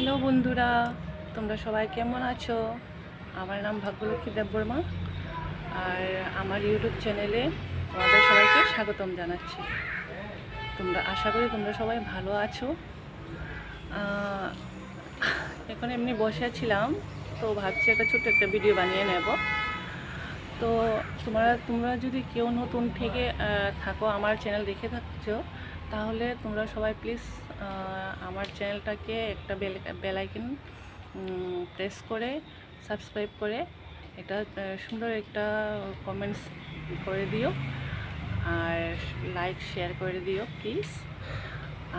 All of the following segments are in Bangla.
হ্যালো বন্ধুরা, তোমরা সবাই কেমন আছো? আমার নাম ভাগ্যলক্ষ্মী দেববর্মা আর আমার ইউটিউব চ্যানেলে তোমাদের সবাইকে স্বাগতম জানাচ্ছি। আশা করি তোমরা সবাই ভালো আছো। এখন এমনি বসে ছিলাম, তো ভাবছি একটা ছোট্ট একটা ভিডিও বানিয়ে নেব। তো তোমরা যদি কেউ নতুন থেকে থাকো, আমার চ্যানেল দেখে থাকছো, তাহলে তোমরা সবাই প্লিজ আমার চ্যানেলটাকে একটা বেল আইকন প্রেস করে সাবস্ক্রাইব করে এটা সুন্দর একটা কমেন্টস করে দিও আর লাইক শেয়ার করে দিও প্লিজ।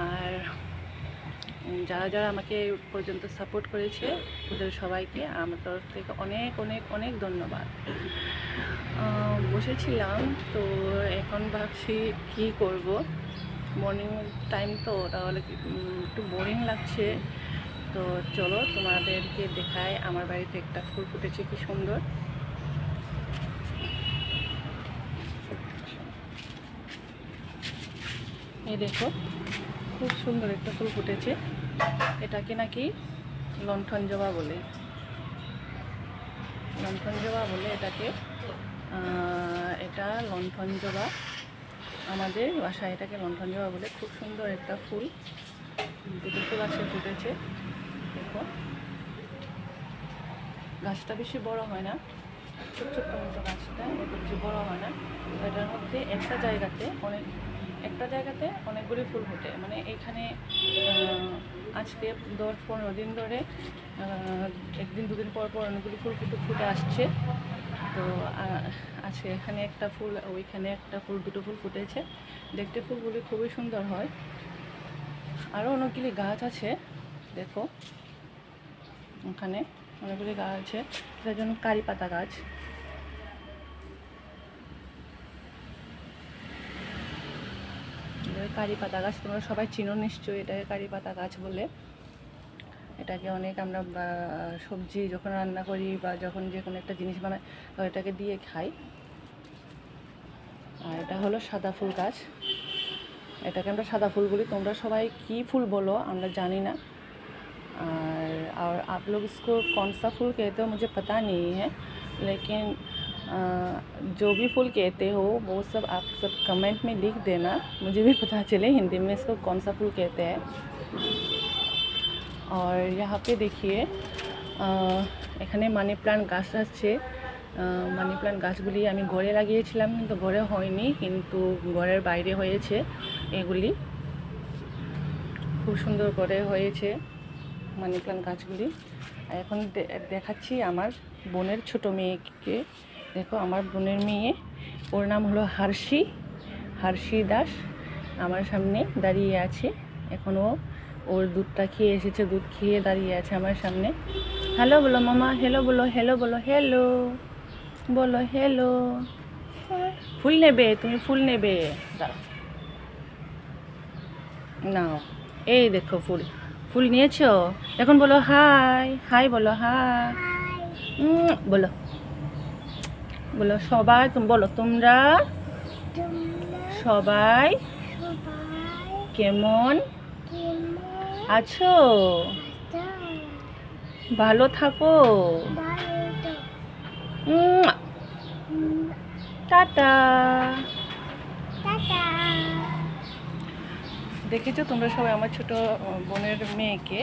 আর যারা যারা আমাকে পর্যন্ত সাপোর্ট করেছে ওদের সবাইকে আমার তরফ থেকে অনেক অনেক অনেক ধন্যবাদ। বসেছিলাম, তো এখন ভাবছি কি করব, মর্নিং টাইম তো, তাহলে একটু বোরিং লাগছে। তো চলো তোমাদেরকে দেখায় আমার বাড়িতে একটা ফুল ফুটেছে, কি সুন্দর। এই দেখো, খুব সুন্দর একটা ফুল ফুটেছে। এটাকে নাকি লণ্ঠন জবা বলে, লণ্ঠন জবা বলে এটাকে। এটা লণ্ঠন জবা, আমাদের বাসায় এটাকে লণ্ঠন জবা বলে। খুব সুন্দর একটা ফুল, দুটো ফুল আছে ফুটেছে। দেখো, গাছটা বেশি বড় হয় না, ছোট ছোট্ট মতো গাছটা, এত বেশি বড় হয় না। এটার মধ্যে একটা জায়গাতে অনেকগুলি ফুল ফোটে। মানে এখানে আজকে 10-15 দিন ধরে একদিন দুদিন পর পর অনেকগুলি ফুল ফুটে আসছে। তো আছে এখানে একটা ফুল, ওইখানে একটা ফুল, দুটো ফুল ফুটেছে। দেখতে ফুলগুলি খুবই সুন্দর হয়। আরও অনেকগুলি গাছ আছে, দেখো ওখানে অনেকগুলি গাছ আছে। এটার জন্য কারি পাতা গাছ। কারি পাতা গাছ তোমরা সবাই চিনো নিশ্চয়ই, এটাকে কারি পাতা গাছ বলে। এটাকে অনেক আমরা সবজি যখন রান্না করি বা যখন যে কোনো একটা জিনিস বানাই, তো এটাকে দিয়ে খাই। আর এটা হলো সাদা ফুল গাছ, এটাকে আমরা সাদা ফুল বলি। তোমরা সবাই কি ফুল বলো আমরা জানি না। और आप लोग इसको कौन सा फूल कहते हो मुझे पता नहीं है, लेकिन जो भी फूल कहते हो वो सब आप सब कमेंट में लिख देना, मुझे भी पता चले हिंदी में इसको कौन सा फूल कहते हैं। और यहाँ पे देखिए এখানে মানি প্লান্ট গাছ আছে। মানি প্লান্ট গাছগুলি আমি ঘরে লাগিয়েছিলাম, কিন্তু ঘরে হয়নি, কিন্তু ঘরের বাইরে হয়েছে। এগুলি খুব সুন্দর করে হয়েছে মানি প্লান্ট গাছগুলি। আর এখন দেখাচ্ছি আমার বোনের ছোট মেয়েকে। দেখো, আমার বোনের মেয়ে, ওর নাম হলো হার্ষি দাস, আমার সামনে দাঁড়িয়ে আছে। এখনও ওর দুধটা খেয়ে এসেছে, দুধ খেয়ে দাঁড়িয়ে আছে আমার সামনে। হ্যালো বলো মামা, হ্যালো বলো, হ্যালো বলো, হ্যালো বলো, হ্যালো। ফুল নেবে তুমি, ফুল নেবে? দাঁড়াও, নাও, এই দেখো ফুল নিয়েছো। এখন বলো হাই, হাই বলো, হাই বলো, বলো সবাই। তুমি বলো, তোমরা সবাই কেমন আছো? ভালো থাকো। টাটা। দেখেছো তোমরা সবাই আমার ছোট বোনের মেয়েকে।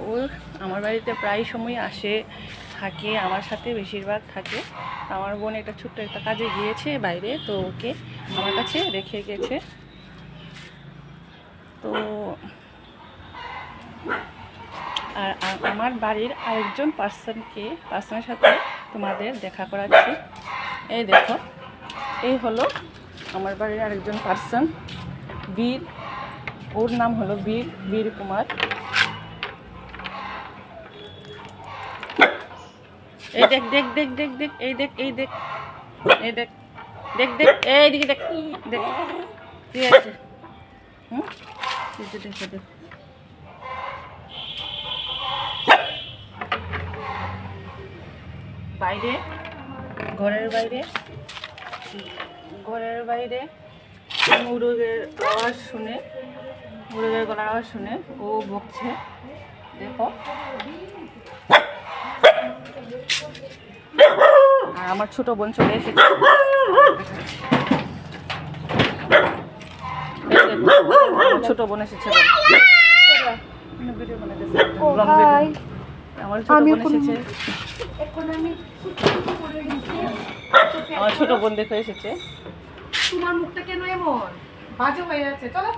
ওর আমার বাড়িতে প্রায় সময় আসে, থাকে, আমার সাথে বেশিরভাগ থাকে। আমার বোন একটা ছোট্ট একটা কাজে গিয়েছে বাইরে, তো ওকে আমার কাছে রেখে গেছে। তো আর আমার বাড়ির আরেকজন পার্সনের সাথে তোমাদের দেখা করাচ্ছি। এই দেখো, এই হলো আমার বাড়ির আরেকজন পার্সন, বীর। ওর নাম হলো বীর কুমার। এই দেখ দেখ দেখ দেখ দেখ, এই দেখ এই দেখ, এই দেখ দেখ দেখ, এইদিকে দেখ দেখ, ঠিক আছে। দেখ, বাইরে, ঘরের বাইরে মুরগের গলার আওয়াজ শুনে ও বকছে। দেখো। আর আমার ছোট বোন চলে এসেছে। ছোট বোন এসেছে, আমার ছোট বোন এসেছে। আমার ছোট বোন দেখে এসেছে। তোমার মুখটা কেন এমন বাজে হয়ে আছে? চলো,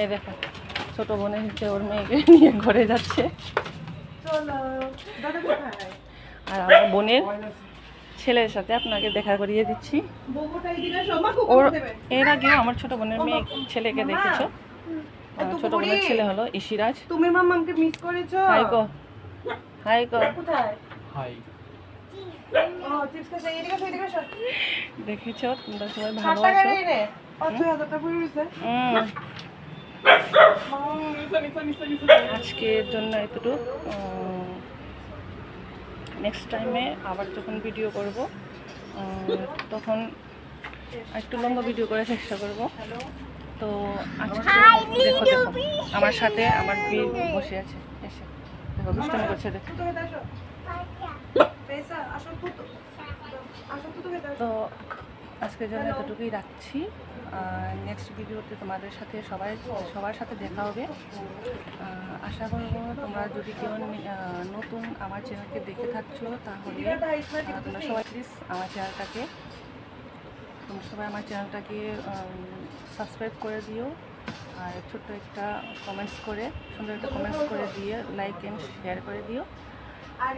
এই দেখো ছোট বোন এসেছে, ওর মেয়েকে নিয়ে ঘরে যাচ্ছে। চলো। দাদা কোথায়? আর আমার বোনের ছেলের সাথে আপনাকে দেখা করিয়ে দিচ্ছি। বউটা এদিকে এসো, মা ওর কুকুর দেবে। এর আগেও আমার ছোট বোনের মেয়ে ছেলেকে দেখেছো। ছোট বোনের ছেলে হলো ইশিরাজ। তুমি মাম্মামকে মিস করেছো? হাই গো, হাই গো। কোথায়? হাই। ও চিপস খাচ্ছে, এদিকে এসো, এদিকে এসো। দেখেছো তোমরা সবাই ভালো 60 টাকা আছো? রে 5000 টাকা পড়ে গেছে। আজকের জন্য এতটুকু। নেক্সট টাইমে আবার যখন ভিডিও করব তখন একটু লম্বা ভিডিও করার চেষ্টা করব। তো আজকে দেখো দেখো আমার সাথে আমার বিয়ে বসে আছে, এসে দেখো দুষ্টামি করছে দেখো। তুই হেদা এসো। পয়সা আসো তো। আসো তো হেদা। তো আজকের জন্য এতটুকুই রাখছি। নেক্সট ভিডিওতে তোমাদের সাথে সবার সাথে দেখা হবে। আশা করবো তোমরা যদি কেউ নতুন আমার চ্যানেলকে দেখে থাকছো তাহলে তোমরা সবাই প্লিজ আমার চ্যানেলটাকে সাবস্ক্রাইব করে দিও। আর ছোট্ট একটা সুন্দর একটা কমেন্টস করে দিয়ে লাইক অ্যান্ড শেয়ার করে দিও। আর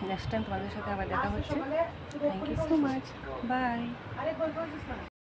নেক্সট টাইম তোমাদের সাথে আবার দেখা হচ্ছে। Thank you so much, by.